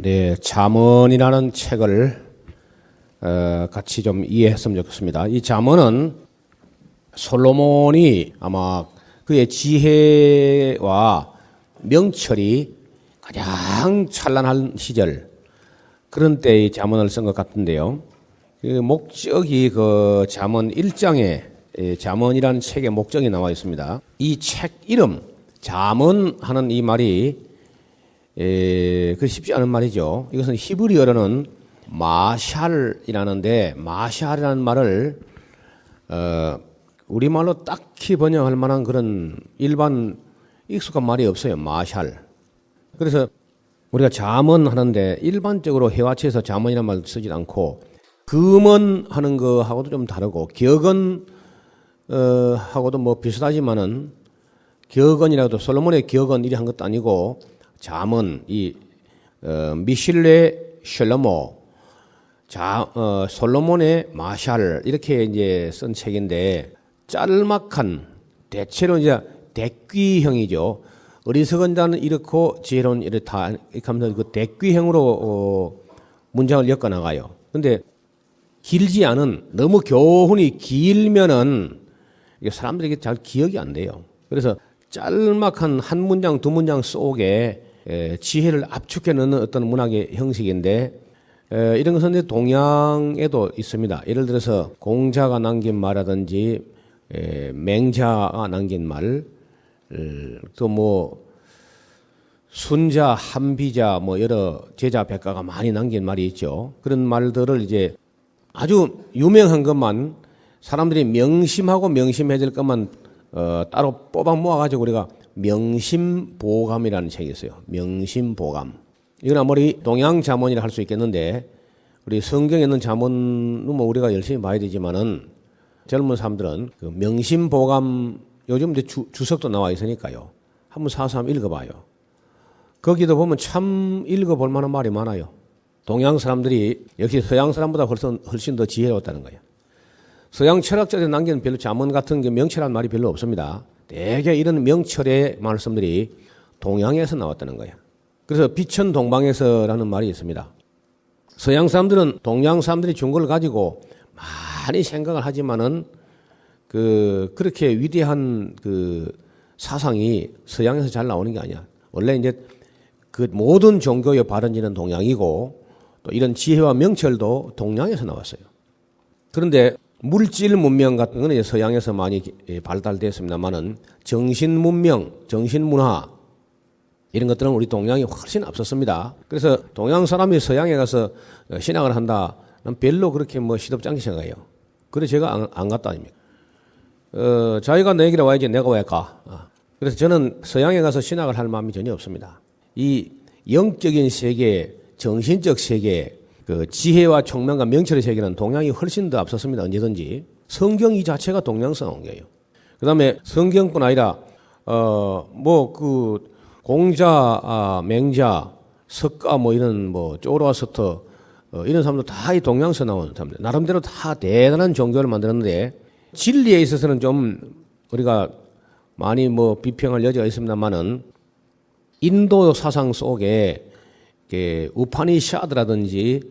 네, 잠언이라는 책을 같이 좀 이해했으면 좋겠습니다. 이 잠언은 솔로몬이 아마 그의 지혜와 명철이 가장 찬란한 시절 그런 때의 잠언을 쓴 것 같은데요. 그 목적이 그 잠언 1장에 잠언이라는 책의 목적이 나와 있습니다. 이 책 이름 잠언하는 이 말이 그 쉽지 않은 말이죠. 이것은 히브리어로는 마샬이라는데 마샬이라는 말을 우리말로 딱히 번역할 만한 그런 일반 익숙한 말이 없어요. 마샬. 그래서 우리가 잠언하는데 일반적으로 회화체에서 잠언이라는 말 쓰지 않고 금언하는 거하고도 좀 다르고 격언 하고도 뭐 비슷하지만은 격언이라도 솔로몬의 격언 이리 한 것도 아니고 잠언 이 미실레 셜로모 솔로몬의 마샬 이렇게 이제 쓴 책인데 짤막한 대체로 이제 대귀형이죠. 어리석은 자는 이렇고 지혜로운 이렇다 이렇게 하면서 그 대귀형으로 문장을 엮어 나가요. 근데 길지 않은 너무 교훈이 길면은 이게 사람들에게 잘 기억이 안 돼요. 그래서 짤막한 한 문장 두 문장 속에 지혜를 압축해 넣는 어떤 문학의 형식인데 이런 것은 동양에도 있습니다. 예를 들어서 공자가 남긴 말이라든지 맹자가 남긴 말, 또 뭐 순자, 한비자, 뭐 여러 제자 백가가 많이 남긴 말이 있죠. 그런 말들을 이제 아주 유명한 것만 사람들이 명심하고 명심해야 될 것만 따로 뽑아 모아가지고 우리가 명심보감이라는 책이 있어요. 명심보감. 이건 아무리 동양 잠언이라 할 수 있겠는데 우리 성경에 있는 잠언은 뭐 우리가 열심히 봐야 되지만은 젊은 사람들은 그 명심보감 요즘 이제 주석도 나와 있으니까요. 한번 사서 한번 읽어봐요. 거기도 보면 참 읽어볼 만한 말이 많아요. 동양 사람들이 역시 서양 사람보다 훨씬 더 지혜로웠다는 거예요. 서양 철학자들이 남긴 별로 잠언 같은 게 명철한 말이 별로 없습니다. 대개 이런 명철의 말씀들이 동양에서 나왔다는 거예요. 그래서 비천 동방에서라는 말이 있습니다. 서양 사람들은 동양 사람들이 준 걸 가지고 많이 생각을 하지만은 그렇게 위대한 그 사상이 서양에서 잘 나오는 게 아니야. 원래 이제 그 모든 종교의 발원지는 동양이고 또 이런 지혜와 명철도 동양에서 나왔어요. 그런데 물질 문명 같은 건 이제 서양에서 많이 발달됐습니다만은 정신 문명, 정신 문화 이런 것들은 우리 동양이 훨씬 앞섰습니다. 그래서 동양 사람이 서양에 가서 신학을 한다, 난 별로 그렇게 뭐 시덥지 않게 생각해요. 그래서 제가 안 갔다 아닙니까? 자기가 내 얘기를 와야지 내가 왜 가? 그래서 저는 서양에 가서 신학을 할 마음이 전혀 없습니다. 이 영적인 세계, 정신적 세계, 그 지혜와 총명과 명철의 세계는 동양이 훨씬 더 앞섰습니다. 언제든지. 성경 이 자체가 동양서 나온 거예요. 그 다음에 성경뿐 아니라, 공자, 맹자, 석가 이런 쪼로아스터, 이런 사람들 다 이 동양서 나온 사람들. 나름대로 다 대단한 종교를 만들었는데, 진리에 있어서는 좀 우리가 많이 비평할 여지가 있습니다만은, 인도 사상 속에 우파니샤드라든지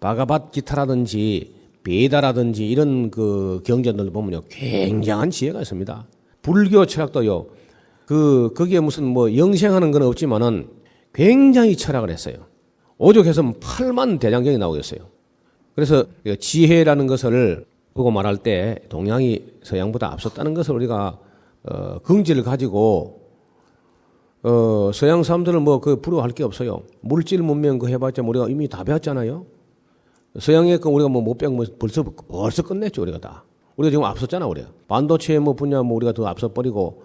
바가밧기타라든지 베다라든지 이런 그 경전들 보면요 굉장한 지혜가 있습니다. 불교 철학도요 거기에 무슨 영생하는 건 없지만은 굉장히 철학을 했어요. 오죽해서 8만 대장경이 나오겠어요. 그래서 지혜라는 것을 보고 말할 때 동양이 서양보다 앞섰다는 것을 우리가 긍지를 가지고 서양 사람들은 부러워할 게 없어요. 물질 문명 해봤자 우리가 이미 다 배웠잖아요. 서양의 거 우리가 못 배운 벌써 끝냈죠, 우리가 다. 우리가 지금 앞섰잖아, 우리가. 반도체 분야 우리가 더 앞서버리고,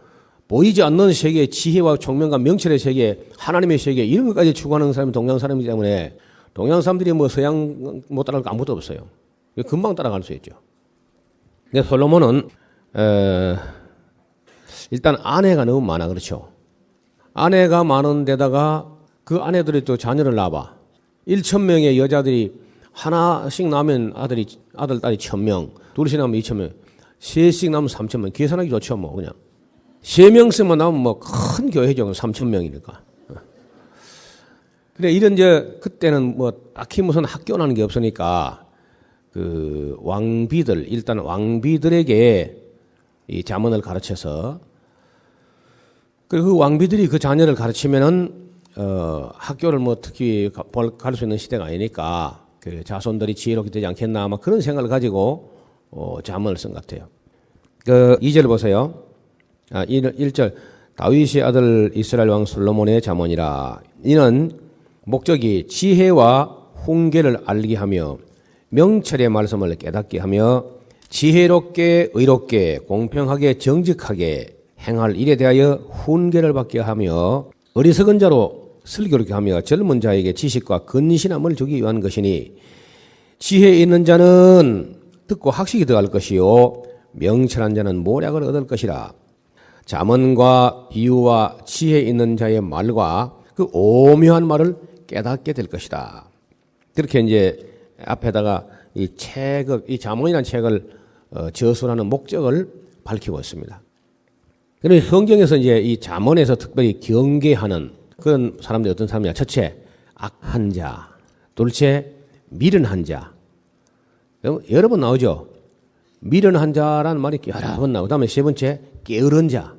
보이지 않는 세계, 지혜와 총명과 명철의 세계, 하나님의 세계, 이런 것까지 추구하는 사람이 동양 사람이기 때문에, 동양 사람들이 서양 못 따라갈 거 아무것도 없어요. 금방 따라갈 수 있죠. 근데 솔로몬은, 일단 아내가 너무 많아, 그렇죠. 아내가 많은 데다가 그 아내들이 또 자녀를 낳아봐. 1,000명의 여자들이 하나씩 낳으면 아들, 딸이 1,000명, 둘씩 낳으면 2,000명, 셋씩 낳으면 3,000명. 계산하기 좋죠, 그냥. 3명씩만 낳으면 큰 교회죠. 3,000명이니까. 근데 그때는 뭐 딱히 무슨 학교라는 게 없으니까 그 일단 왕비들에게 이 잠언을 가르쳐서 그 왕비들이 그 자녀를 가르치면은 학교를 뭐 특히 갈 수 있는 시대가 아니니까 그 자손들이 지혜롭게 되지 않겠나 아마 그런 생각을 가지고 잠언을 쓴 것 같아요. 그 2절 보세요. 1절 다윗의 아들 이스라엘 왕 솔로몬의 잠언이라. 이는 목적이 지혜와 훈계를 알게 하며 명철의 말씀을 깨닫게 하며 지혜롭게 의롭게 공평하게 정직하게 행할 일에 대하여 훈계를 받게 하며 어리석은 자로 슬기롭게 하며 젊은 자에게 지식과 근신함을 주기 위한 것이니 지혜 있는 자는 듣고 학식이 더할 것이요 명철한 자는 모략을 얻을 것이라. 잠언과 비유와 지혜 있는 자의 말과 그 오묘한 말을 깨닫게 될 것이다. 그렇게 이제 앞에다가 이 잠언이라는 책을 저술하는 목적을 밝히고 있습니다. 그런데 성경에서 이제 이 잠언에서 특별히 경계하는 그런 사람들이 어떤 사람이냐? 첫째, 악한 자. 둘째, 미련한 자. 여러 번 나오죠? 미련한 자라는 말이 여러 번 나오고, 그 다음에 세 번째, 게으른 자.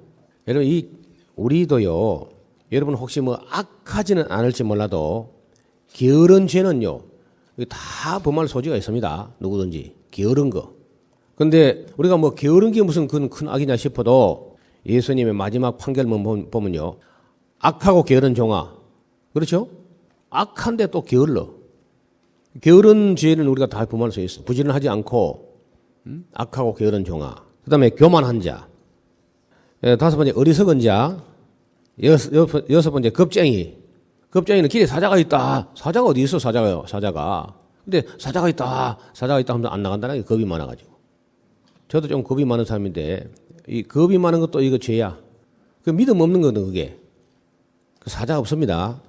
여러분, 우리도요, 여러분 혹시 뭐 악하지는 않을지 몰라도, 게으른 죄는요, 다 범할 소지가 있습니다. 누구든지. 게으른 거. 근데 우리가 뭐 게으른 게 무슨 큰 악이냐 싶어도 예수님의 마지막 판결문 보면요. 악하고 게으른 종아. 그렇죠? 악한데 또 게을러. 게으른 죄는 우리가 다 범할 수 있어. 부지런하지 않고, 악하고 게으른 종아. 그 다음에 교만한 자. 다섯 번째, 어리석은 자. 여섯 번째, 겁쟁이. 겁쟁이는 길에 사자가 있다. 사자가 어디 있어, 사자가. 근데 사자가 있다 하면서 안 나간다는 게 겁이 많아가지고. 저도 좀 겁이 많은 사람인데, 이 겁이 많은 것도 이거 죄야. 그 믿음 없는 거는 그게. 그 사자 없습니다.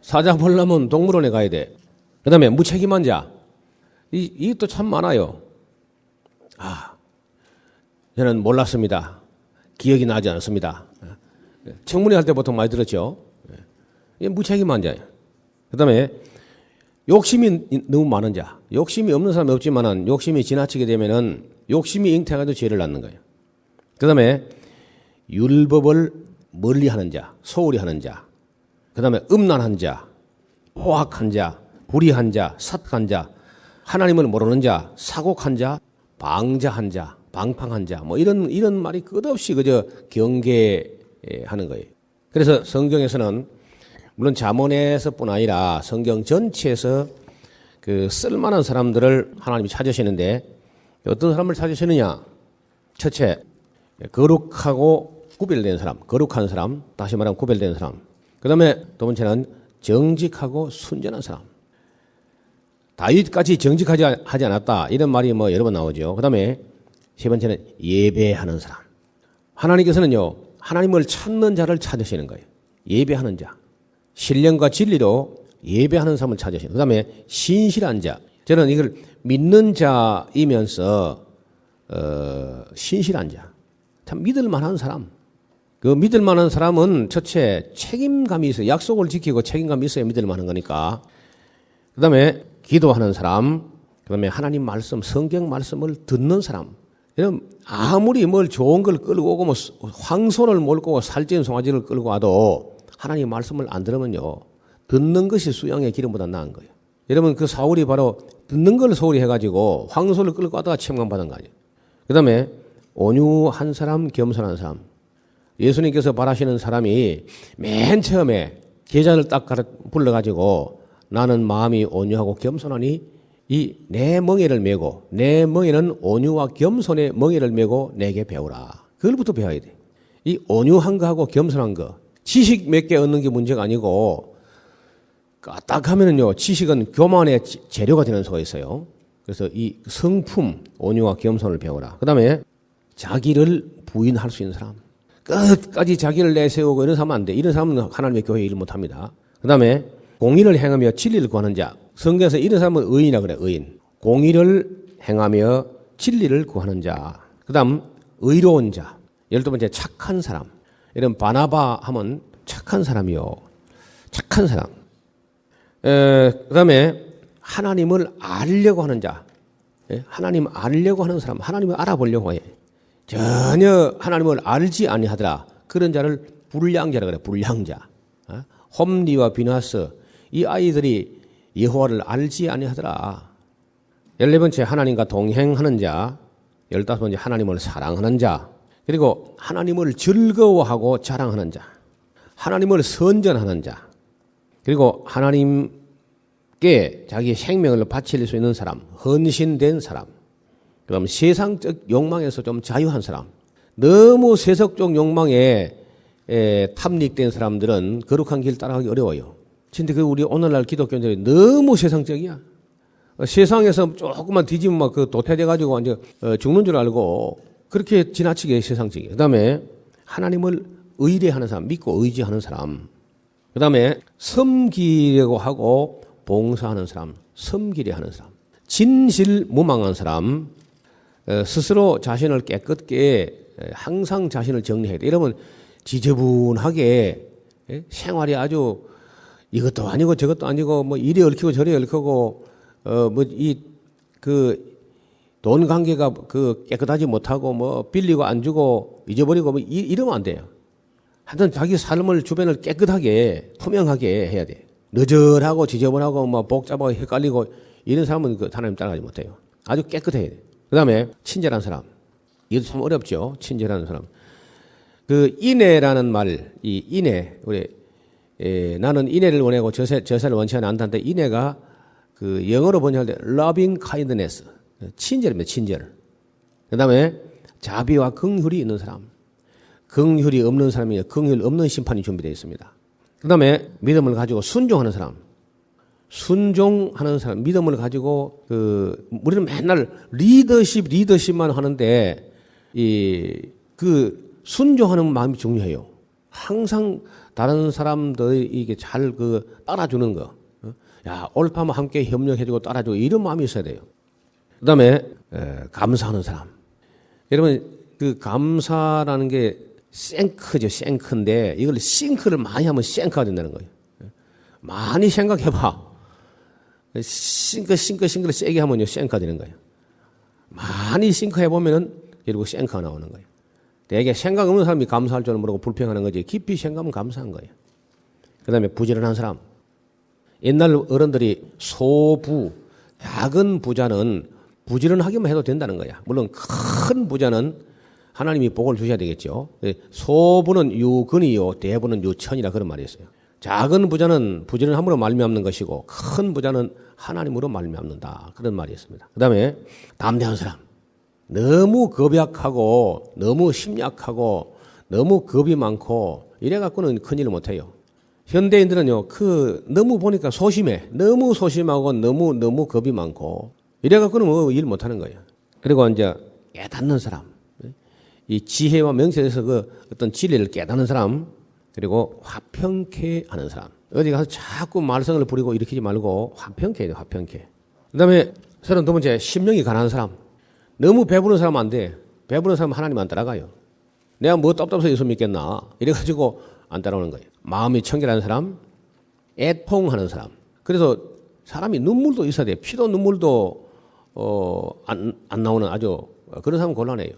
사자 보려면 동물원에 가야 돼. 그 다음에 무책임한 자. 이것도 참 많아요. 저는 몰랐습니다. 기억이 나지 않습니다. 청문회 할 때 보통 많이 들었죠. 무책임한 자예요. 그 다음에 욕심이 너무 많은 자. 욕심이 없는 사람이 없지만은 욕심이 지나치게 되면은 욕심이 잉태해가지고 죄를 낳는 거예요. 그 다음에 율법을 멀리 하는 자, 소홀히 하는 자. 그 다음에 음란한 자, 포악한 자, 불의한 자, 사악한 자, 하나님을 모르는 자, 사곡한 자, 방자한 자, 방탕한 자, 뭐 이런 말이 끝없이 그저 경계하는 거예요. 그래서 성경에서는 물론 잠언에서뿐 아니라 성경 전체에서 그 쓸만한 사람들을 하나님이 찾으시는데 어떤 사람을 찾으시느냐? 첫째, 거룩하고 구별된 사람, 거룩한 사람, 다시 말하면 구별된 사람. 그 다음에 두 번째는 정직하고 순전한 사람. 다윗까지 정직하지 않았다. 이런 말이 뭐 여러 번 나오죠. 그 다음에 세 번째는 예배하는 사람. 하나님께서는요, 하나님을 찾는 자를 찾으시는 거예요. 예배하는 자. 신령과 진리로 예배하는 사람을 찾으시는 거예요. 그 다음에 신실한 자. 저는 이걸 믿는 자이면서, 신실한 자. 참 믿을 만한 사람. 그 믿을 만한 사람은 첫째 책임감이 있어요. 약속을 지키고 책임감이 있어야 믿을 만한 거니까. 그 다음에 기도하는 사람. 그 다음에 하나님 말씀, 성경 말씀을 듣는 사람. 이런 아무리 뭘 좋은 걸 끌고 오고 뭐 황소를 몰고 오고 살찐 송아지를 끌고 와도 하나님 말씀을 안 들으면요. 듣는 것이 수양의 기름보다 나은 거예요. 여러분 그 사울이 바로 듣는 걸 소홀히 해가지고 황소를 끌고 왔다가 책망 받은 거 아니에요. 그 다음에 온유한 사람, 겸손한 사람. 예수님께서 바라시는 사람이 맨 처음에 계좌를 딱 불러가지고 나는 마음이 온유하고 겸손하니 이 내 멍에를 메고 내 멍에는 온유와 겸손의 멍에를 메고 내게 배우라. 그걸부터 배워야 돼. 이 온유한 거하고 겸손한 거. 지식 몇 개 얻는 게 문제가 아니고 까딱하면은요 지식은 교만의 재료가 되는 수가 있어요. 그래서 이 성품 온유와 겸손을 배우라. 그 다음에 자기를 부인할 수 있는 사람. 끝까지 자기를 내세우고 이런 사람은 안 돼. 이런 사람은 하나님의 교회에 일 못합니다. 그 다음에 공의를 행하며 진리를 구하는 자. 성경에서 이런 사람은 의인이라 그래. 의인. 공의를 행하며 진리를 구하는 자. 그 다음 의로운 자. 12번째 착한 사람. 이런 바나바 하면 착한 사람이요. 착한 사람. 그다음에 하나님을 알려고 하는 자. 하나님 알려고 하는 사람, 하나님을 알아보려고 해. 전혀 하나님을 알지 아니하더라. 그런 자를 불량자라 그래. 불량자. 홈리와 비나스 이 아이들이 여호와를 알지 아니하더라. 14번째 하나님과 동행하는 자, 15번째 하나님을 사랑하는 자, 그리고 하나님을 즐거워하고 자랑하는 자, 하나님을 선전하는 자, 그리고 하나님께 자기의 생명을 바칠 수 있는 사람, 헌신된 사람, 그다음 세상적 욕망에서 좀 자유한 사람. 너무 세속적 욕망에 탐닉된 사람들은 거룩한 길 따라가기 어려워요. 근데 그 우리 오늘날 기독교인들이 너무 세상적이야. 세상에서 조금만 뒤지면 막 그 도태돼가지고 완전 죽는 줄 알고 그렇게 지나치게 세상적이에요. 그 다음에 하나님을 의뢰하는 사람, 믿고 의지하는 사람. 그 다음에 섬기려고 하고 봉사하는 사람, 섬기려 하는 사람. 진실무망한 사람, 스스로 자신을 깨끗게 항상 자신을 정리해야 돼. 이러면 지저분하게 생활이 아주 이것도 아니고 저것도 아니고 뭐 이리 얽히고 저리 얽히고 뭐 이 그 돈 관계가 그 깨끗하지 못하고 뭐 빌리고 안 주고 잊어버리고 뭐 이러면 안 돼요. 하여튼 자기 삶을 주변을 깨끗하게 투명하게 해야 돼. 너절하고 지저분하고 뭐 복잡하고 헷갈리고 이런 사람은 그 하나님 따라가지 못해요. 아주 깨끗해야 돼. 그다음에 친절한 사람. 이것도 참 어렵죠. 친절한 사람. 그 인애라는 말, 이 인애 우리 나는 인애를 원하고 저세를 원치 않는다는데 인애가 그 영어로 번역할 때 loving kindness, 친절입니다. 친절. 그다음에 자비와 긍휼이 있는 사람. 긍휼이 없는 사람이 긍휼 없는 심판이 준비되어 있습니다. 그다음에 믿음을 가지고 순종하는 사람. 순종하는 사람, 믿음을 가지고 우리는 맨날 리더십만 하는데 그 순종하는 마음이 중요해요. 항상 다른 사람들이 이게 잘 따라주는 거. 야, 옳다면 함께 협력해주고 따라주고 이런 마음이 있어야 돼요. 그 다음에, 감사하는 사람. 여러분, 그 감사라는 게 생크죠, 생크인데 이걸 싱크를 많이 하면 생크가 된다는 거예요. 많이 생각해봐. 싱크를 세게 하면요, 생크가 되는 거예요. 많이 싱크해보면은 결국 생크가 나오는 거예요. 되게 생각 없는 사람이 감사할 줄은 모르고 불평하는 거지 깊이 생각하면 감사한 거예요. 그 다음에 부지런한 사람. 옛날 어른들이 소부, 작은 부자는 부지런하기만 해도 된다는 거야. 물론 큰 부자는 하나님이 복을 주셔야 되겠죠. 소부는 유근이요 대부는 유천이라 그런 말이 있어요. 작은 부자는 부지런함으로 말미암는 것이고 큰 부자는 하나님으로 말미암는다. 그런 말이 있습니다. 그 다음에 담대한 사람. 너무 겁약하고 너무 심약하고 너무 겁이 많고 이래갖고는 큰일을 못해요. 현대인들은요, 너무 보니까 소심해. 너무 소심하고 너무 겁이 많고 이래갖고는 뭐 일 못하는 거예요. 그리고 이제 깨닫는 사람. 이 지혜와 명철에서 어떤 진리를 깨닫는 사람. 그리고 화평케 하는 사람. 어디 가서 자꾸 말썽을 부리고 일으키지 말고 화평케 해야 돼, 화평케. 그 다음에 32번째, 심령이 가난한 사람. 너무 배부른 사람 안 돼. 배부른 사람 하나님 안 따라가요. 내가 뭐 답답해서 예수 믿겠나. 이래가지고 안 따라오는 거예요. 마음이 청결한 사람, 애통하는 사람. 그래서 사람이 눈물도 있어야 돼. 피도 눈물도 안 나오는 아주 그런 사람은 곤란해요.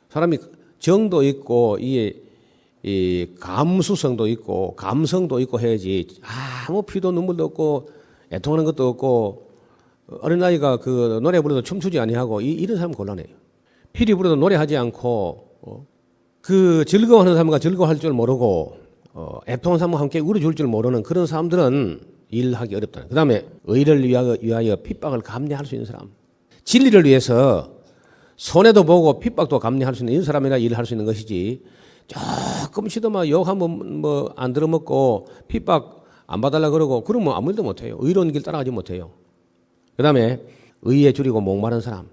사람이 정도 있고 이 감수성도 있고 감성도 있고 해야지 아무 피도 눈물도 없고 애통하는 것도 없고 어린아이가 노래 부르도 춤추지 아니하고 이런 사람은 곤란해요. 피리 부르도 노래하지 않고 즐거워하는 사람과 즐거워할 줄 모르고 애통한 사람과 함께 울어줄 줄 모르는 그런 사람들은 일하기 어렵다. 그 다음에 의를 위하여 핍박을 감내할 수 있는 사람. 진리를 위해서 손해도 보고 핍박도 감내할 수 있는 이런 사람이라 일을 할 수 있는 것이지 조금씩도 막 욕 한번 뭐 안 들어먹고 핍박 안 봐달라 그러고 그러면 아무 일도 못해요. 의로운 길 따라가지 못해요. 그 다음에 의에 줄이고 목마른 사람.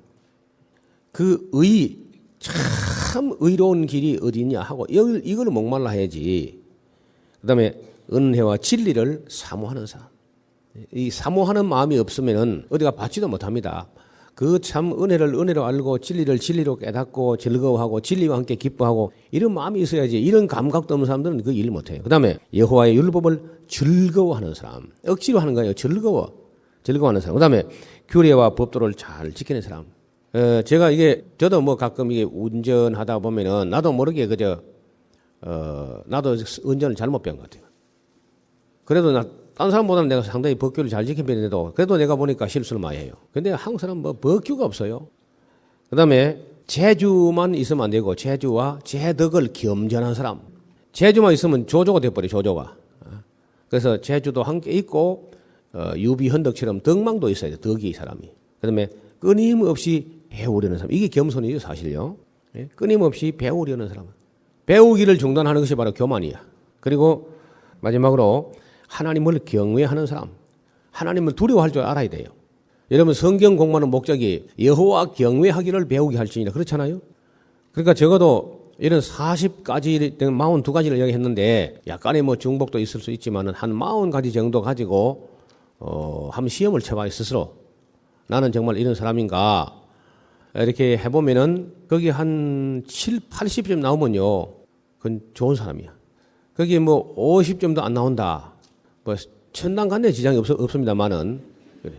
참 의로운 길이 어디 있냐 하고 이걸 목말라 해야지. 그 다음에 은혜와 진리를 사모하는 사람. 이 사모하는 마음이 없으면은 어디가 받지도 못합니다. 그 참 은혜를 은혜로 알고 진리를 진리로 깨닫고 즐거워하고 진리와 함께 기뻐하고 이런 마음이 있어야지. 이런 감각도 없는 사람들은 그 일 못해요. 그 다음에 여호와의 율법을 즐거워하는 사람. 억지로 하는 거예요. 즐거워하는 사람. 그 다음에 규례와 법도를 잘 지키는 사람. 제가 저도 뭐 가끔 이게 운전하다 보면은 나도 모르게 나도 운전을 잘못 배운 것 같아요. 그래도 딴 사람보다는 내가 상당히 법규를 잘 지킨 편인데도 그래도 내가 보니까 실수를 많이 해요. 근데 한국 사람은 뭐 법규가 없어요. 그 다음에 재주만 있으면 안 되고 재주와 재덕을 겸전한 사람. 재주만 있으면 조조가 돼버려요. 조조가. 그래서 재주도 함께 있고 유비헌덕처럼 덕망도 있어야 돼요. 덕이 사람이. 그 다음에 끊임없이 배우려는 사람. 이게 겸손이죠. 사실요. 끊임없이 배우려는 사람. 배우기를 중단하는 것이 바로 교만이야. 그리고 마지막으로 하나님을 경외하는 사람. 하나님을 두려워할 줄 알아야 돼요. 여러분 성경 공부하는 목적이 여호와 경외하기를 배우게 할지니라 그렇잖아요. 그러니까 적어도 이런 40가지, 42가지를 이야기했는데 약간의 뭐 중복도 있을 수 있지만은 한 40가지 정도 가지고 한번 시험을 쳐봐요 스스로. 나는 정말 이런 사람인가 이렇게 해보면은 거기 한 7, 80점 나오면요 그건 좋은 사람이야. 거기 뭐 50점도 안 나온다. 뭐 천당 간데 지장이 없습니다만은 그래.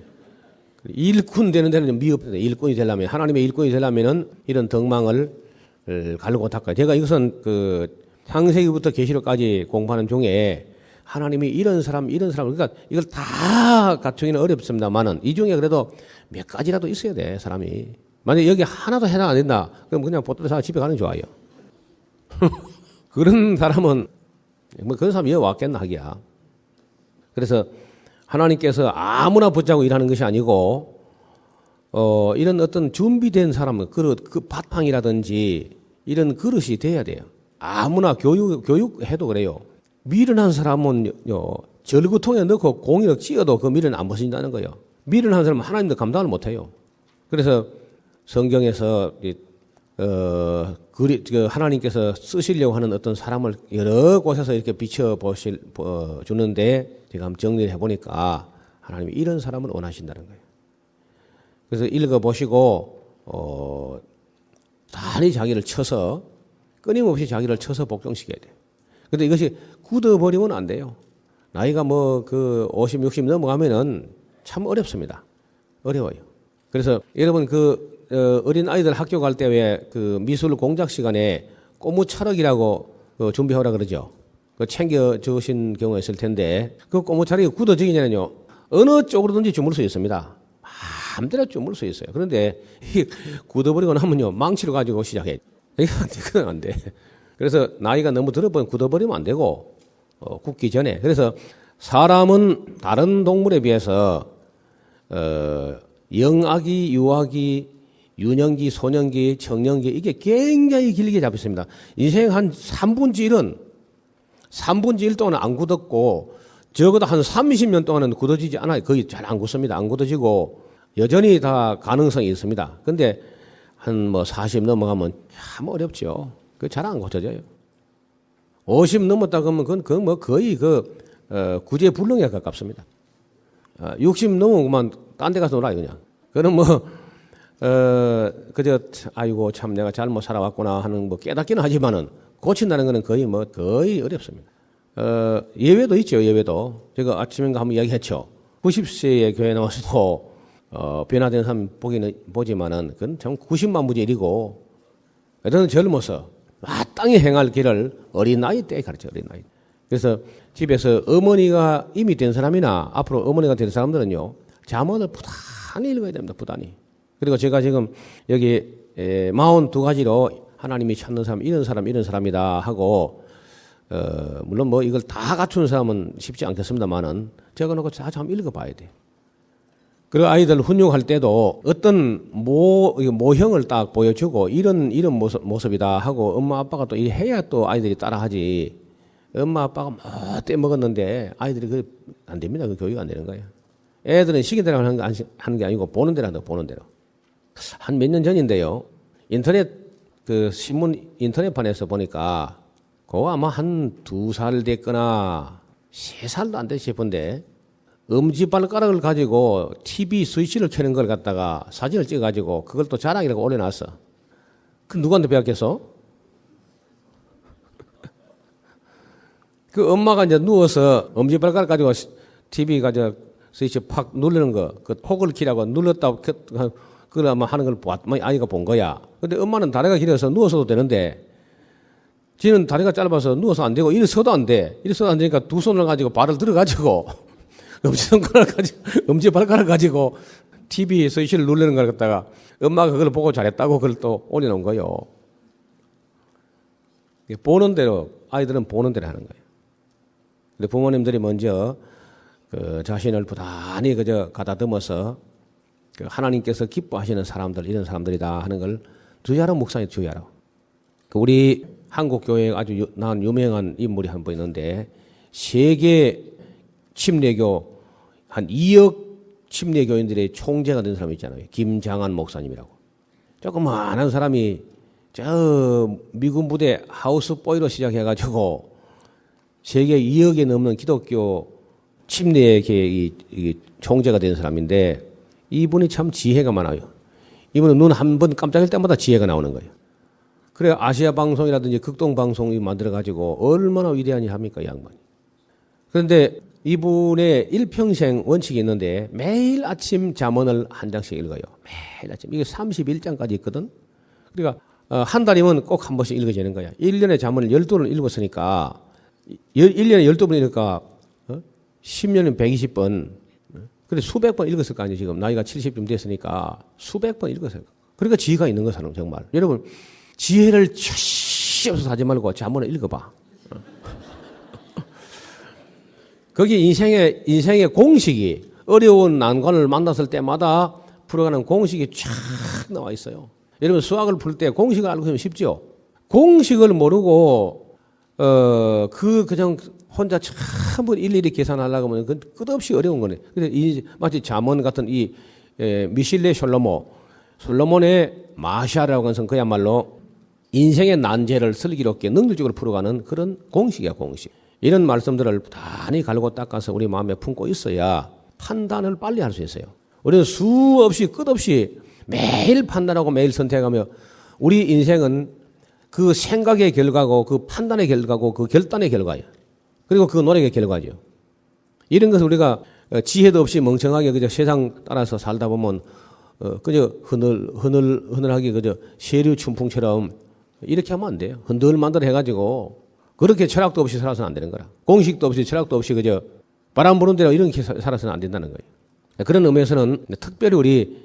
일꾼 되는 데는 미흡해요. 일꾼이 되려면 하나님의 일꾼이 되려면은 이런 덕망을 갈고 닦아요. 제가 이것은 창세기부터 계시록까지 공부하는 중에 하나님이 이런 사람 그러니까 이걸 다 갖추기는 어렵습니다만은 이 중에 그래도 몇 가지라도 있어야 돼 사람이. 만약 여기 하나도 해당 안 된다. 그럼 그냥 보따리 사고 집에 가는 게 좋아요. 그런 사람은 뭐 그런 사람이 여기 왔겠나 하기야. 그래서 하나님께서 아무나 붙잡고 일하는 것이 아니고 이런 어떤 준비된 사람 그릇 그 바탕이라든지 이런 그릇이 돼야 돼요. 아무나 교육해도 그래요. 미련한 사람은 절구통에 넣고 공이를 찧어도 그 미련 안 벗어진다는 거예요. 미련한 사람은 하나님도 감당을 못해요. 그래서 성경에서 하나님께서 쓰시려고 하는 어떤 사람을 여러 곳에서 이렇게 주는데 제가 한번 정리를 해보니까 하나님이 이런 사람을 원하신다는 거예요. 그래서 읽어보시고 단히 자기를 쳐서 끊임없이 자기를 쳐서 복종시켜야 돼요. 그런데 이것이 굳어버리면 안 돼요. 나이가 50, 60 넘어가면은 참 어렵습니다. 어려워요. 그래서 여러분 어린 아이들 학교 갈 때 왜 미술 공작 시간에 꼬무차력이라고 준비하라 그러죠. 챙겨 주신 경우가 있을 텐데 그 꼬무차력이 굳어지기 전에는요 어느 쪽으로든지 주물 수 있습니다. 마음대로 주물 수 있어요. 그런데 굳어버리고 나면요 망치로 가지고 시작해. 이건 안 돼. 그래서 나이가 너무 들어버리면 굳어버리면 안 되고 굳기 전에. 그래서 사람은 다른 동물에 비해서 영아기, 유아기, 유년기, 소년기, 청년기 이게 굉장히 길게 잡혔습니다. 인생 한 3분의 1 동안은 안 굳었고 적어도 한 30년 동안은 굳어지지 않아요. 거의 잘 안 굳습니다. 안 굳어지고 여전히 다 가능성이 있습니다. 근데 한 40 넘어가면 참 어렵죠. 그 잘 안 고쳐져요. 50 넘었다 그러면 그건 뭐 거의 구제불능에 가깝습니다. 60 넘으면 딴 데 가서 놀아요, 그냥. 그럼 아이고, 참 내가 잘못 살아왔구나 하는 깨닫기는 하지만은 고친다는 거는 거의 어렵습니다. 예외도 있죠, 예외도. 제가 아침인가 한번 이야기했죠. 90세에 교회 나와서도, 변화된 사람 보지만은 그건 참 90만 무제 일이고, 저는 젊어서 마땅히 행할 길을 어린 나이 때 가르쳐요, 어린 나이. 그래서 집에서 어머니가 이미 된 사람이나 앞으로 어머니가 될 사람들은요, 자문을 부단히 읽어야 됩니다, 부단히. 그리고 제가 지금 여기 42가지로 하나님이 찾는 사람, 이런 사람이다 하고, 물론 이걸 다 갖춘 사람은 쉽지 않겠습니다만은 적어놓고 다 좀 읽어봐야 돼요. 그리고 아이들 훈육할 때도 어떤 모형을 딱 보여주고 이런 모습이다 하고 엄마 아빠가 또 해야 또 아이들이 따라하지. 엄마 아빠가 뭐 떼먹었는데 아이들이 안 됩니다. 그 교육이 안 되는 거예요. 애들은 시키대로 하는 게 아니고 보는 대로 한다, 보는 대로. 한 몇 년 전인데요. 신문 인터넷판에서 보니까 그거 아마 한 2살 됐거나 3살도 안 돼 싶은데 엄지발가락을 가지고 TV 스위치를 켜는 걸 갖다가 사진을 찍어가지고 그걸 또 자랑이라고 올려놨어. 그 누구한테 배웠겠어? 그 엄마가 이제 누워서 엄지발가락 가지고 TV 가지고 스위치 팍 누르는 거, 그 폭을 키라고 눌렀다고 그걸 아마 하는 걸 아이가 본 거야. 근데 엄마는 다리가 길어서 누워서도 되는데 지는 다리가 짧아서 누워서 안 되고 일어서도 안 돼. 일어서도 안 되니까 두 손을 가지고 발을 들어가지고 엄지발가락 가지고 TV 스위치를 누르는 걸 갖다가 엄마가 그걸 보고 잘했다고 그걸 또 올려놓은 거예요. 보는 대로, 아이들은 보는 대로 하는 거예요. 근데 부모님들이 먼저 그 자신을 부단히 그저 가다듬어서 그 하나님께서 기뻐하시는 사람들, 이런 사람들이다 하는 걸 주의하라, 묵상에 주의하라. 그 우리 한국 교회에 아주 난 유명한 인물이 한 분 있는데 세계 침례교 한 2억 침례교인들의 총재가 된 사람이 있잖아요. 김장한 목사님이라고. 조그마한 사람이 저 미군 부대 하우스보이로 시작해가지고 세계 2억에 넘는 기독교 침례의 총재가 된 사람인데 이분이 참 지혜가 많아요. 이분은 눈 한 번 깜짝일 때마다 지혜가 나오는 거예요. 그래 아시아 방송이라든지 극동 방송이 만들어가지고 얼마나 위대하니 합니까 이 양반이. 그런데 이분의 일평생 원칙이 있는데 매일 아침 잠언을 한 장씩 읽어요. 매일 아침. 이게 31장까지 있거든. 그러니까 한 달이면 꼭 한 번씩 읽어지는 거야. 1년에 잠언을 12번을 읽었으니까 1년에 12번 읽으니까 10년은 120번. 근데 수백 번 읽었을 거 아니에요. 지금 나이가 70쯤 됐으니까 수백 번 읽었어요. 그러니까 지혜가 있는 거잖아요. 정말. 여러분 지혜를 철시 없어서 하지 말고 잠언을 읽어봐. 거기 인생의 공식이 어려운 난관을 만났을 때마다 풀어가는 공식이 쫙 나와 있어요. 여러분 수학을 풀 때 공식을 알고 있으면 쉽죠. 공식을 모르고 그냥 혼자 전부 일일이 계산하려고 하면 그건 끝없이 어려운 거네. 근데 마치 잠언 같은 이 미실레 솔로몬의 마샤라고 하는 것은 그야말로 인생의 난제를 슬기롭게 능률적으로 풀어가는 그런 공식이야, 공식. 이런 말씀들을 부단히 갈고 닦아서 우리 마음에 품고 있어야 판단을 빨리 할 수 있어요. 우리는 수없이 끝없이 매일 판단하고 매일 선택하며 우리 인생은 그 생각의 결과고 그 판단의 결과고 그 결단의 결과예요. 그리고 그 노력의 결과죠. 이런 것을 우리가 지혜도 없이 멍청하게 그저 세상 따라서 살다 보면 그저 흐늘하게 그저 세류 춘풍처럼 이렇게 하면 안 돼요. 흔들만들 해가지고 그렇게 철학도 없이 살아서는 안 되는 거라. 공식도 없이 철학도 없이 그저 바람 부는 대로 이렇게 살아서는 안 된다는 거예요. 그런 의미에서는 특별히 우리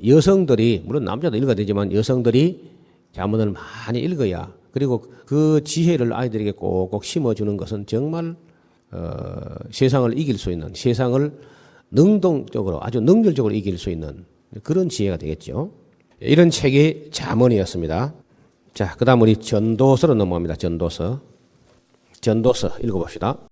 여성들이 물론 남자도 읽어야 되지만 여성들이 잠언을 많이 읽어야 그리고 그 지혜를 아이들에게 꼭꼭 심어주는 것은 정말 세상을 이길 수 있는 세상을 능동적으로 아주 능률적으로 이길 수 있는 그런 지혜가 되겠죠. 이런 책이 잠언이었습니다. 자, 그 다음 우리 전도서로 넘어갑니다. 전도서 읽어봅시다.